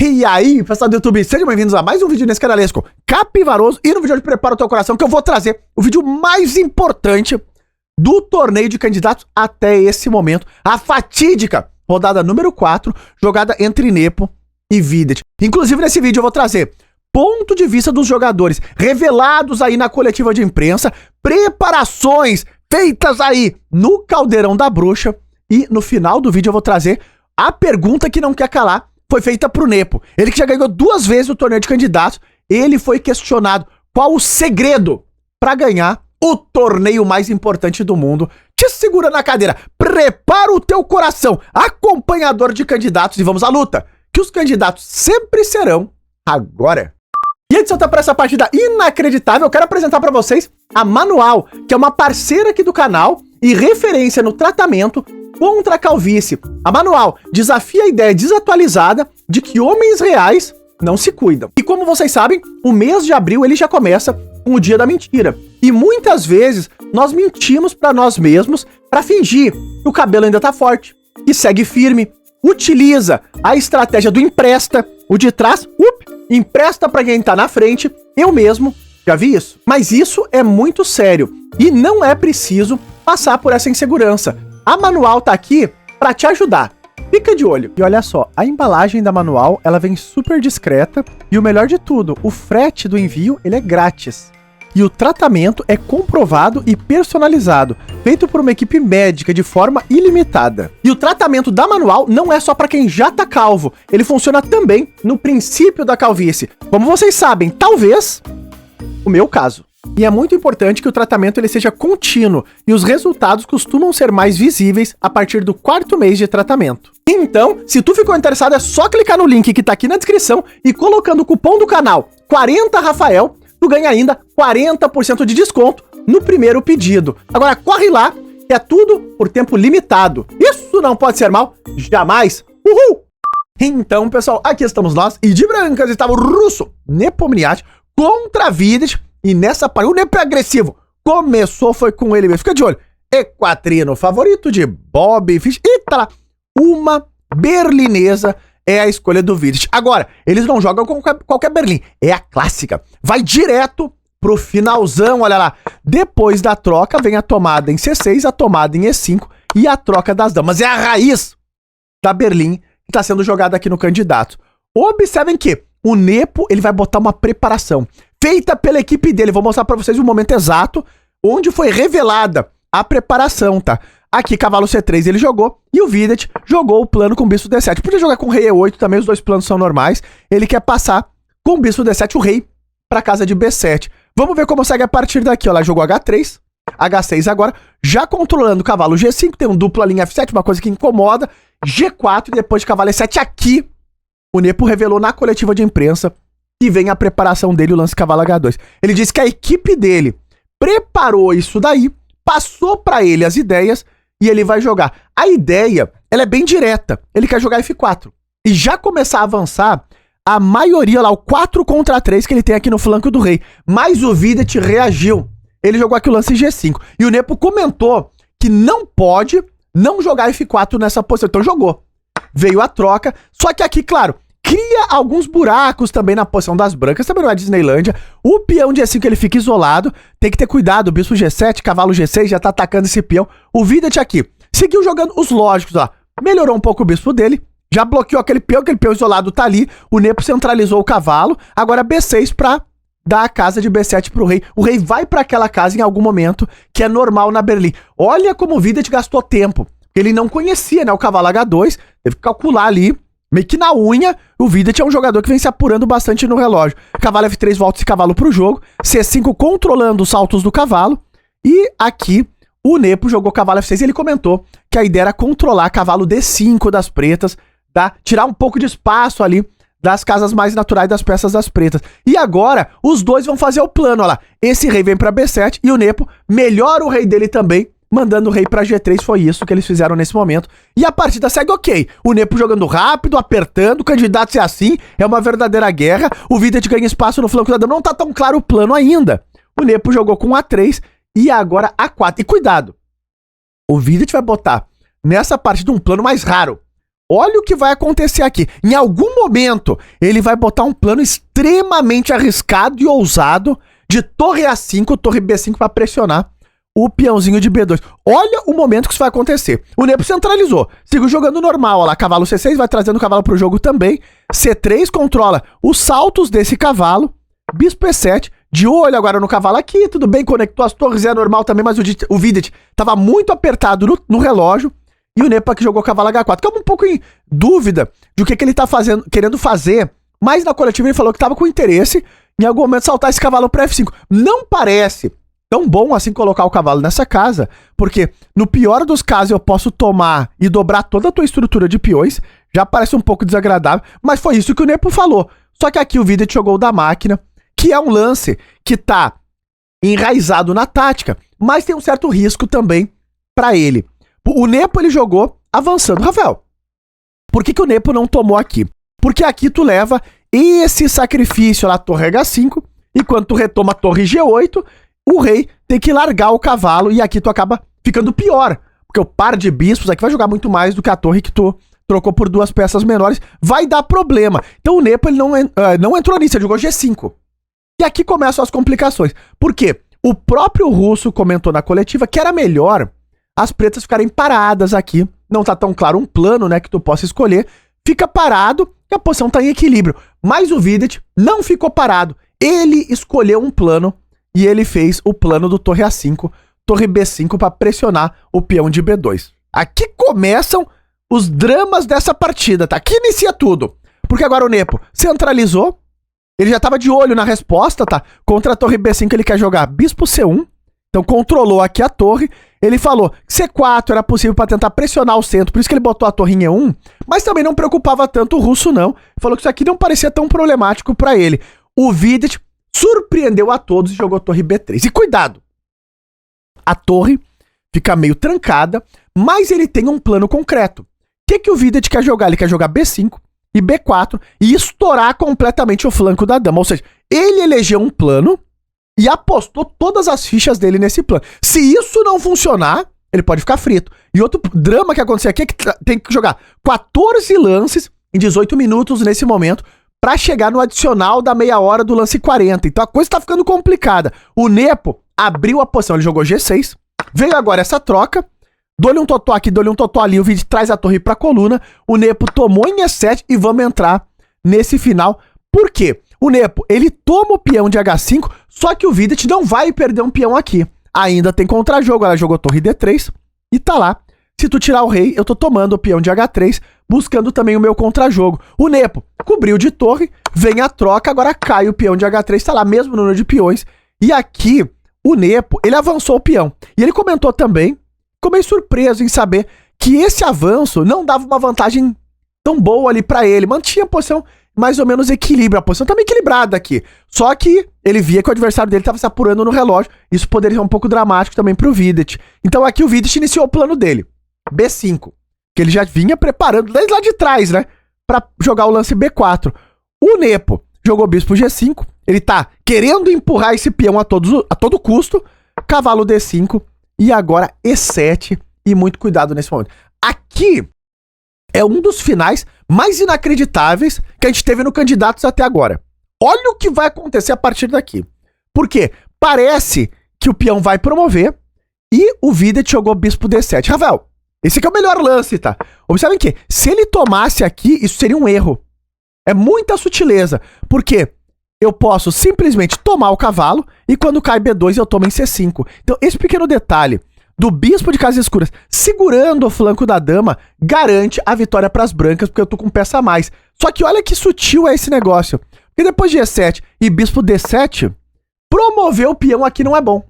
E aí, pessoal do YouTube, sejam bem-vindos a mais um vídeo nesse canalesco capivaroso. E no vídeo de hoje, prepara o teu coração, que eu vou trazer o vídeo mais importante do torneio de candidatos até esse momento. A fatídica rodada número 4, jogada entre Nepo e Videt. Inclusive, nesse vídeo eu vou trazer ponto de vista dos jogadores revelados aí na coletiva de imprensa, preparações feitas aí no Caldeirão da Bruxa. E no final do vídeo eu vou trazer a pergunta que não quer calar. Foi feita pro Nepo. Ele que já ganhou 2 vezes o torneio de candidatos, ele foi questionado qual o segredo para ganhar o torneio mais importante do mundo. Te segura na cadeira, prepara o teu coração, acompanhador de candidatos, e vamos à luta, que os candidatos sempre serão agora. E antes de eu estar para essa partida inacreditável, eu quero apresentar para vocês a Manual, que é uma parceira aqui do canal e referência no tratamento contra a calvície. A Manual desafia a ideia desatualizada de que homens reais não se cuidam. E como vocês sabem, o mês de abril ele já começa com o dia da mentira. E muitas vezes nós mentimos para nós mesmos para fingir que o cabelo ainda tá forte, que segue firme, utiliza a estratégia do empresta, o de trás, empresta para quem tá na frente. Eu mesmo já vi isso. Mas isso é muito sério e não é preciso passar por essa insegurança. A Manual tá aqui pra te ajudar. Fica de olho. E olha só, a embalagem da Manual, ela vem super discreta e o melhor de tudo, o frete do envio, ele é grátis. E o tratamento é comprovado e personalizado, feito por uma equipe médica de forma ilimitada. E o tratamento da Manual não é só pra quem já tá calvo, ele funciona também no princípio da calvície. Como vocês sabem, talvez o meu caso. E é muito importante que o tratamento ele seja contínuo e os resultados costumam ser mais visíveis a partir do 4º mês de tratamento. Então, se tu ficou interessado, é só clicar no link que tá aqui na descrição e colocando o cupom do canal 40Rafael, tu ganha ainda 40% de desconto no primeiro pedido. Agora corre lá, que é tudo por tempo limitado. Isso não pode ser mal, jamais. Uhul! Então, pessoal, aqui estamos nós e de brancas estava o russo Nepomniachtchi contra Videt. E nessa parte, o Nepo é agressivo. Começou, foi com ele mesmo. Fica de olho. Equatrino, favorito de Bob Fish. Eita lá. Uma berlinesa é a escolha do Videt. Agora, eles não jogam com qualquer berlim. É a clássica. Vai direto pro finalzão, olha lá. Depois da troca, vem a tomada em C6, a tomada em E5 e a troca das damas. É a raiz da berlim que está sendo jogada aqui no candidato. Observem que o Nepo, ele vai botar uma preparação feita pela equipe dele. Vou mostrar pra vocês o momento exato onde foi revelada a preparação, tá? Aqui, cavalo C3 ele jogou e o Videt jogou o plano com bispo D7. Podia jogar com rei E8 também, os dois planos são normais. Ele quer passar com bispo D7 o rei pra casa de B7. Vamos ver como segue a partir daqui, ó. Lá jogou H3, H6 agora, já controlando o cavalo G5, tem um duplo linha F7, uma coisa que incomoda. G4 e depois de cavalo E7 aqui, o Nepo revelou na coletiva de imprensa que vem a preparação dele, o lance cavalo H2. Ele disse que a equipe dele preparou isso daí, passou pra ele as ideias e ele vai jogar. A ideia, ela é bem direta. Ele quer jogar F4 e já começar a avançar a maioria lá, o 4 contra 3 que ele tem aqui no flanco do rei. Mas o Videt reagiu. Ele jogou aqui o lance G5. E o Nepo comentou que não pode não jogar F4 nessa posição. Então jogou. Veio a troca. Só que aqui, claro, cria alguns buracos também na posição das brancas, também não é Disneylândia. O peão de E5 ele fica isolado, tem que ter cuidado, o bispo G7, cavalo G6, já tá atacando esse peão. O Videt aqui seguiu jogando os lógicos, ó, melhorou um pouco o bispo dele, já bloqueou aquele peão isolado tá ali, o Nepo centralizou o cavalo, agora B6 pra dar a casa de B7 pro rei. O rei vai pra aquela casa em algum momento, que é normal na Berlim. Olha como o Videt gastou tempo, ele não conhecia, né, o cavalo H2, teve que calcular ali, meio que na unha. O Videt é um jogador que vem se apurando bastante no relógio. Cavalo F3 volta esse cavalo pro jogo. C5 controlando os saltos do cavalo. E aqui o Nepo jogou cavalo F6 e ele comentou que a ideia era controlar cavalo D5 das pretas, tá? Tirar um pouco de espaço ali das casas mais naturais das peças das pretas. E agora os dois vão fazer o plano, olha lá. Esse rei vem pra B7 e o Nepo melhora o rei dele também, mandando o rei pra G3, foi isso que eles fizeram nesse momento. E a partida segue ok. O Nepo jogando rápido, apertando, o candidato é assim, é uma verdadeira guerra. O Videt ganha espaço no flanco da dama, não tá tão claro o plano ainda. O Nepo jogou com A3 e agora A4. E cuidado, o Videt vai botar nessa partida um plano mais raro. Olha o que vai acontecer aqui. Em algum momento, ele vai botar um plano extremamente arriscado e ousado de torre A5, torre B5 para pressionar o peãozinho de B2. Olha o momento que isso vai acontecer. O Nepo centralizou. Sigo jogando normal. Olha lá, cavalo C6 vai trazendo o cavalo pro jogo também. C3 controla os saltos desse cavalo. Bispo E7. De olho agora no cavalo aqui. Tudo bem, conectou as torres, é normal também, mas o Vidit tava muito apertado no relógio. E o Nepo aqui jogou cavalo H4. Ficamos um pouco em dúvida de o que ele tá querendo fazer. Mas na coletiva ele falou que tava com interesse em algum momento saltar esse cavalo para F5. Não parece tão bom assim colocar o cavalo nessa casa, porque no pior dos casos eu posso tomar e dobrar toda a tua estrutura de peões, já parece um pouco desagradável, mas foi isso que o Nepo falou. Só que aqui o Vidit jogou o da máquina, que é um lance que tá enraizado na tática, mas tem um certo risco também para ele. O Nepo ele jogou avançando. Rafael, por que o Nepo não tomou aqui? Porque aqui tu leva esse sacrifício lá, torre H5, e quando tu retoma a torre G8, o rei tem que largar o cavalo e aqui tu acaba ficando pior. Porque o par de bispos aqui vai jogar muito mais do que a torre que tu trocou por duas peças menores. Vai dar problema. Então o Nepo ele não entrou nisso, ele jogou G5. E aqui começam as complicações. Por quê? O próprio russo comentou na coletiva que era melhor as pretas ficarem paradas aqui. Não tá tão claro um plano, né, que tu possa escolher. Fica parado e a posição tá em equilíbrio. Mas o Vidit não ficou parado. Ele escolheu um plano e ele fez o plano do torre A5, torre B5 para pressionar o peão de B2. Aqui começam os dramas dessa partida, tá? Aqui inicia tudo. Porque agora o Nepo centralizou. Ele já tava de olho na resposta, tá? Contra a torre B5 ele quer jogar bispo C1. Então controlou aqui a torre. Ele falou que C4 era possível para tentar pressionar o centro, por isso que ele botou a torre em E1, mas também não preocupava tanto o russo não. Falou que isso aqui não parecia tão problemático para ele. O Vidit surpreendeu a todos e jogou torre B3. E cuidado, a torre fica meio trancada, mas ele tem um plano concreto. O que o Vidit quer jogar? Ele quer jogar B5 e B4 e estourar completamente o flanco da dama. Ou seja, ele elegeu um plano e apostou todas as fichas dele nesse plano. Se isso não funcionar, ele pode ficar frito. E outro drama que aconteceu aqui é que tem que jogar 14 lances em 18 minutos nesse momento pra chegar no adicional da meia hora do lance 40. Então a coisa tá ficando complicada. O Nepo abriu a posição, ele jogou G6. Veio agora essa troca. Dou-lhe um totó aqui, dou-lhe um totó ali. O Vidit traz a torre pra coluna. O Nepo tomou em E7 e vamos entrar nesse final. Por quê? O Nepo, ele toma o peão de H5, só que o Vidit não vai perder um peão aqui. Ainda tem contra-jogo, ela jogou torre D3 e tá lá. Se tu tirar o rei, eu tô tomando o peão de H3, buscando também o meu contra-jogo. O Nepo cobriu de torre, vem a troca, agora cai o peão de H3, tá lá, mesmo número de peões. E aqui, o Nepo, ele avançou o peão. E ele comentou também, ficou meio surpreso em saber que esse avanço não dava uma vantagem tão boa ali pra ele. Mantinha a posição mais ou menos equilíbrio. A posição tá meio equilibrada aqui. Só que ele via que o adversário dele tava se apurando no relógio. Isso poderia ser um pouco dramático também pro Vidit. Então aqui o Vidit iniciou o plano dele. B5. Que ele já vinha preparando desde lá de trás, né? Pra jogar o lance B4. O Nepo jogou bispo G5. Ele tá querendo empurrar esse peão a todo custo. Cavalo D5. E agora E7. E muito cuidado nesse momento. Aqui é um dos finais mais inacreditáveis que a gente teve no Candidatos até agora. Olha o que vai acontecer a partir daqui. Porque parece que o peão vai promover e o Vidit jogou bispo D7. Rafael, esse aqui é o melhor lance, tá? Observem que se ele tomasse aqui, isso seria um erro. É muita sutileza. Porque eu posso simplesmente tomar o cavalo e quando cai B2 eu tomo em C5. Então esse pequeno detalhe do bispo de casas escuras segurando o flanco da dama garante a vitória para as brancas, porque eu tô com peça a mais. Só que olha que sutil é esse negócio. Porque depois de E7 e bispo D7, promover o peão aqui não é bom.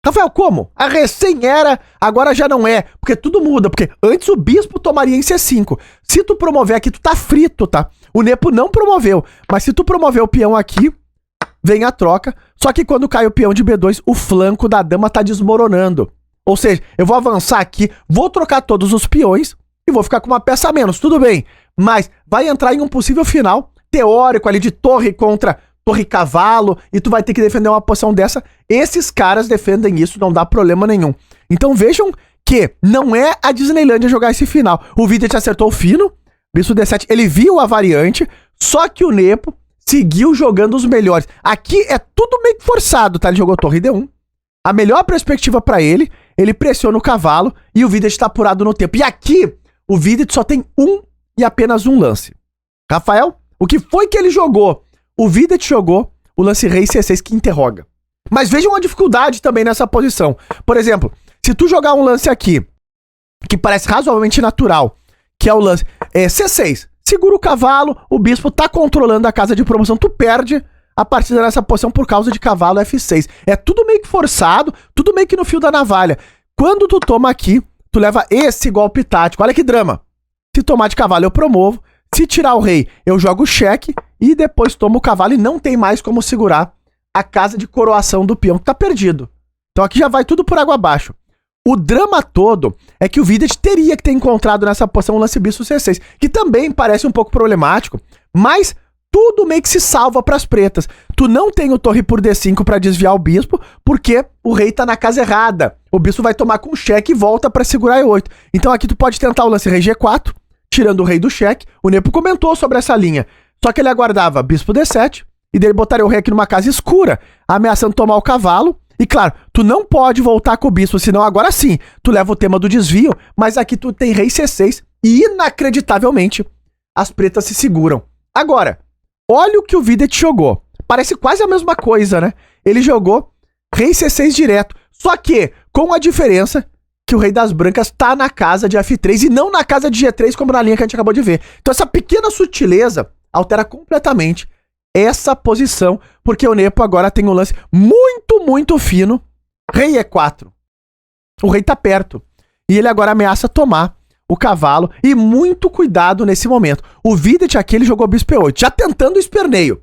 Rafael, como? A recém era, agora já não é. Porque tudo muda, porque antes o bispo tomaria em C5. Se tu promover aqui, tu tá frito, tá? O Nepo não promoveu, mas se tu promover o peão aqui, vem a troca, só que quando cai o peão de B2, o flanco da dama tá desmoronando. Ou seja, eu vou avançar aqui, vou trocar todos os peões e vou ficar com uma peça a menos, tudo bem. Mas vai entrar em um possível final teórico ali de torre contra torre cavalo e tu vai ter que defender uma posição dessa. Esses caras defendem isso, não dá problema nenhum. Então vejam que não é a Disneylândia jogar esse final. O Videt acertou o fino, bispo D7, ele viu a variante, só que o Nepo seguiu jogando os melhores. Aqui é tudo meio forçado, tá? Ele jogou torre D1. A melhor perspectiva pra ele pressiona o cavalo e o Videt tá apurado no tempo. E aqui, o Videt só tem e apenas um lance. Rafael, o que foi que ele jogou? O Videt jogou o lance rei C6 que interroga. Mas veja uma dificuldade também nessa posição. Por exemplo, se tu jogar um lance aqui, que parece razoavelmente natural, que é o lance C6, segura o cavalo, o bispo tá controlando a casa de promoção, tu perde a partida nessa posição por causa de cavalo F6. É tudo meio que forçado, tudo meio que no fio da navalha. Quando tu toma aqui, tu leva esse golpe tático. Olha que drama. Se tomar de cavalo, eu promovo. Se tirar o rei, eu jogo cheque e depois tomo o cavalo e não tem mais como segurar a casa de coroação do peão, que tá perdido. Então aqui já vai tudo por água abaixo. O drama todo é que o Videt teria que ter encontrado nessa posição um lance bispo C6, que também parece um pouco problemático, mas tudo meio que se salva pras pretas. Tu não tem o torre por D5 pra desviar o bispo, porque o rei tá na casa errada. O bispo vai tomar com cheque e volta pra segurar E8. Então aqui tu pode tentar o lance rei G4, tirando o rei do cheque. O Nepo comentou sobre essa linha, só que ele aguardava bispo D7, e dele botaria o rei aqui numa casa escura, ameaçando tomar o cavalo. E claro, tu não pode voltar com o bispo, senão agora sim, tu leva o tema do desvio, mas aqui tu tem rei C6 e inacreditavelmente as pretas se seguram. Agora, olha o que o Videt jogou. Parece quase a mesma coisa, né? Ele jogou rei C6 direto, só que com a diferença que o rei das brancas tá na casa de F3 e não na casa de G3 como na linha que a gente acabou de ver. Então essa pequena sutileza altera completamente essa posição, porque o Nepo agora tem um lance muito fino, rei E4. O rei tá perto, e ele agora ameaça tomar o cavalo, e muito cuidado nesse momento. O Videt aqui, ele jogou bispo E8, já tentando o esperneio.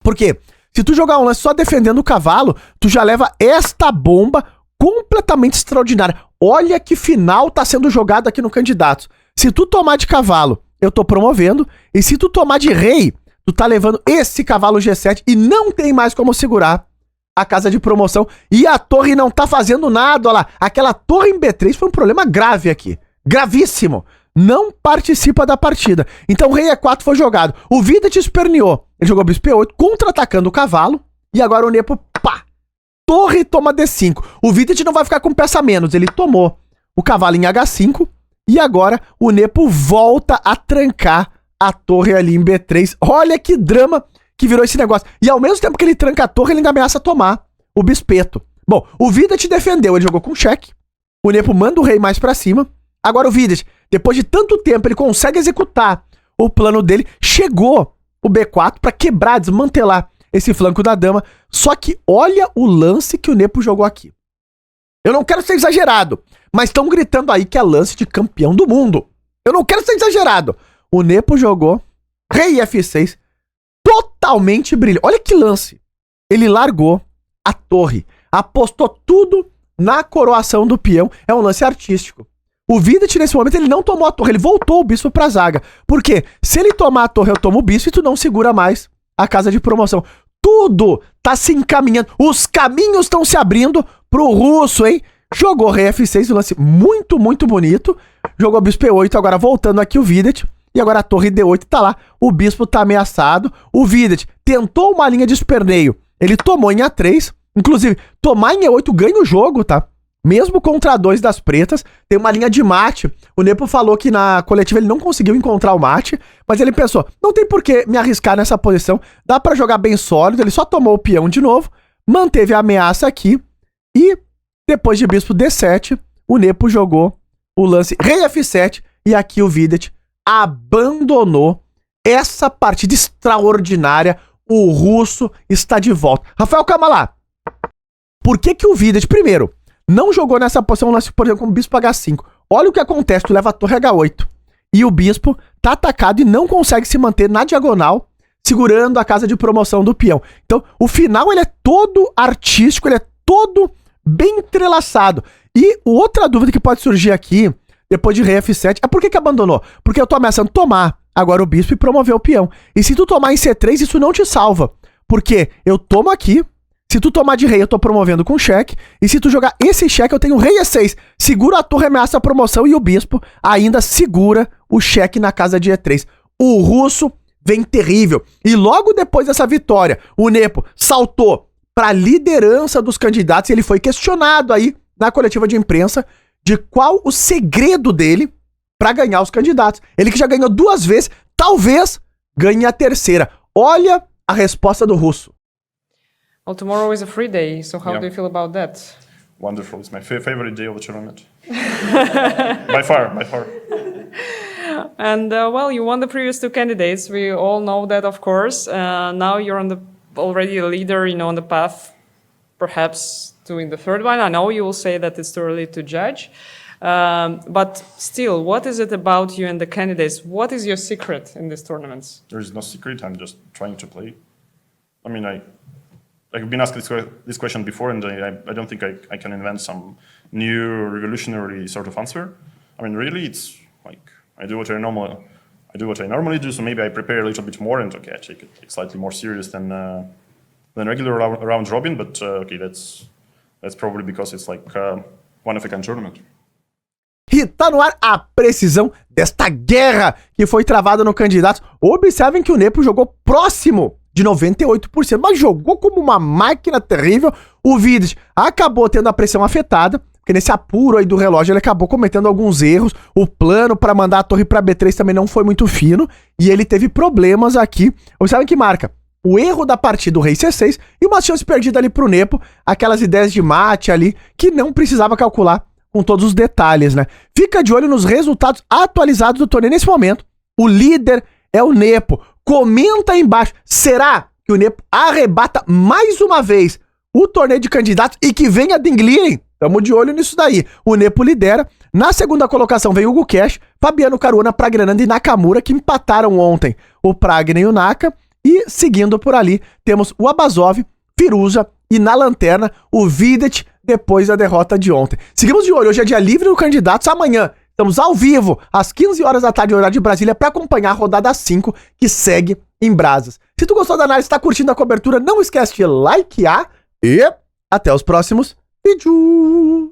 Por quê? Se tu jogar um lance só defendendo o cavalo, tu já leva esta bomba completamente extraordinária. Olha que final tá sendo jogado aqui no Candidatos. Se tu tomar de cavalo, eu tô promovendo, e se tu tomar de rei, tu tá levando esse cavalo G7 e não tem mais como segurar a casa de promoção. E a torre não tá fazendo nada, olha lá. Aquela torre em B3 foi um problema grave aqui. Gravíssimo. Não participa da partida. Então o rei E4 foi jogado. O Videt esperneou. Ele jogou bispo E8, contra-atacando o cavalo. E agora o Nepo, pá! Torre toma D5. O Videt não vai ficar com peça menos. Ele tomou o cavalo em H5. E agora o Nepo volta a trancar a torre ali em B3. Olha que drama que virou esse negócio. E ao mesmo tempo que ele tranca a torre, ele ainda ameaça tomar o bispeto. Bom, o Videt defendeu, ele jogou com cheque. O Nepo manda o rei mais pra cima. Agora o Videt, depois de tanto tempo, ele consegue executar o plano dele. Chegou o B4 pra quebrar, desmantelar esse flanco da dama. Só que olha o lance que o Nepo jogou aqui. Eu não quero ser exagerado, mas estão gritando aí que é lance de campeão do mundo. Eu não quero ser exagerado. O Nepo jogou rei F6, totalmente brilhante. Olha que lance. Ele largou a torre, apostou tudo na coroação do peão. É um lance artístico. O Videt, nesse momento, ele não tomou a torre, ele voltou o bispo pra zaga. Por quê? Se ele tomar a torre, eu tomo o bispo e tu não segura mais a casa de promoção. Tudo tá se encaminhando. Os caminhos estão se abrindo pro russo, hein? Jogou rei F6, um lance muito bonito. Jogou bispo E8, agora voltando aqui o Videt. E agora a torre D8 tá lá, o bispo tá ameaçado, o Videt tentou uma linha de esperneio, ele tomou em A3, inclusive, tomar em E8 ganha o jogo, tá? Mesmo contra 2 das pretas, tem uma linha de mate, o Nepo falou que na coletiva ele não conseguiu encontrar o mate, mas ele pensou, não tem por que me arriscar nessa posição, dá pra jogar bem sólido, ele só tomou o peão de novo, manteve a ameaça aqui, e depois de bispo D7, o Nepo jogou o lance rei F7, e aqui o Videt abandonou essa partida extraordinária. O russo está de volta. Rafael, calma lá. Por que o Videt, primeiro, não jogou nessa posição, por exemplo, com o bispo H5? Olha o que acontece, tu leva a torre H8 e o bispo tá atacado e não consegue se manter na diagonal, segurando a casa de promoção do peão. Então, o final, ele é todo artístico, ele é todo bem entrelaçado. E outra dúvida que pode surgir aqui, depois de rei F7, é por que abandonou? Porque eu tô ameaçando tomar agora o bispo e promover o peão. E se tu tomar em C3, isso não te salva. Porque eu tomo aqui, Se tu tomar de rei, eu tô promovendo com cheque. E se tu jogar esse cheque, eu tenho rei E6. Segura a torre, ameaça a promoção e o bispo ainda segura o cheque na casa de E3. O russo vem terrível. E logo depois dessa vitória, o Nepo saltou pra liderança dos candidatos e ele foi questionado aí na coletiva de imprensa de qual o segredo dele pra ganhar os candidatos. Ele que já ganhou 2 vezes, talvez ganhe a terceira. Olha a resposta do russo. Well, tomorrow is a free day, so how do you feel about that? Wonderful. It's my favorite day of the tournament. By far. And well, you won the previous 2 candidates. We all know that, of course. Now you're already a leader, on the path, perhaps to win the 3rd one. I know you will say that it's too early to judge. But still, what is it about you and the candidates? What is your secret in these tournaments? There is no secret. I'm just trying to play. I mean, I've been asked this question before, and I don't think I can invent some new revolutionary sort of answer. I mean, really, it's like I do what I normally do. So maybe I prepare a little bit more, and I take it slightly more serious than regular round robin. But that's probably because it's like one of a kind tournament. E tá no ar a precisão desta guerra que foi travada no candidato. Observem que o Nepo jogou próximo de 98%, mas jogou como uma máquina terrível. O Vidic acabou tendo a pressão afetada, porque nesse apuro aí do relógio ele acabou cometendo alguns erros. O plano para mandar a torre para B3 também não foi muito fino, e ele teve problemas aqui. Observem que marca o erro da partida do rei C6 e uma chance perdida ali pro Nepo, aquelas ideias de mate ali que não precisava calcular com todos os detalhes, né? Fica de olho nos resultados atualizados do torneio nesse momento. O líder é o Nepo. Comenta aí embaixo, será que o Nepo arrebata mais uma vez o torneio de candidatos e que vem a Dingley? Tamo de olho nisso daí. O Nepo lidera. Na segunda colocação vem o Hugo Cash, Fabiano Caruana, Praggnanandhaa e Nakamura, que empataram ontem o Pragna e o Naka. E seguindo por ali, temos o Abasov, Firuza e na lanterna o Vidic, depois da derrota de ontem. Seguimos de olho, hoje é dia livre do candidatos. Amanhã estamos ao vivo, às 15 horas da tarde, horário de Brasília, para acompanhar a rodada 5, que segue em Brasas. Se tu gostou da análise, está curtindo a cobertura, não esquece de likear e até os próximos vídeos.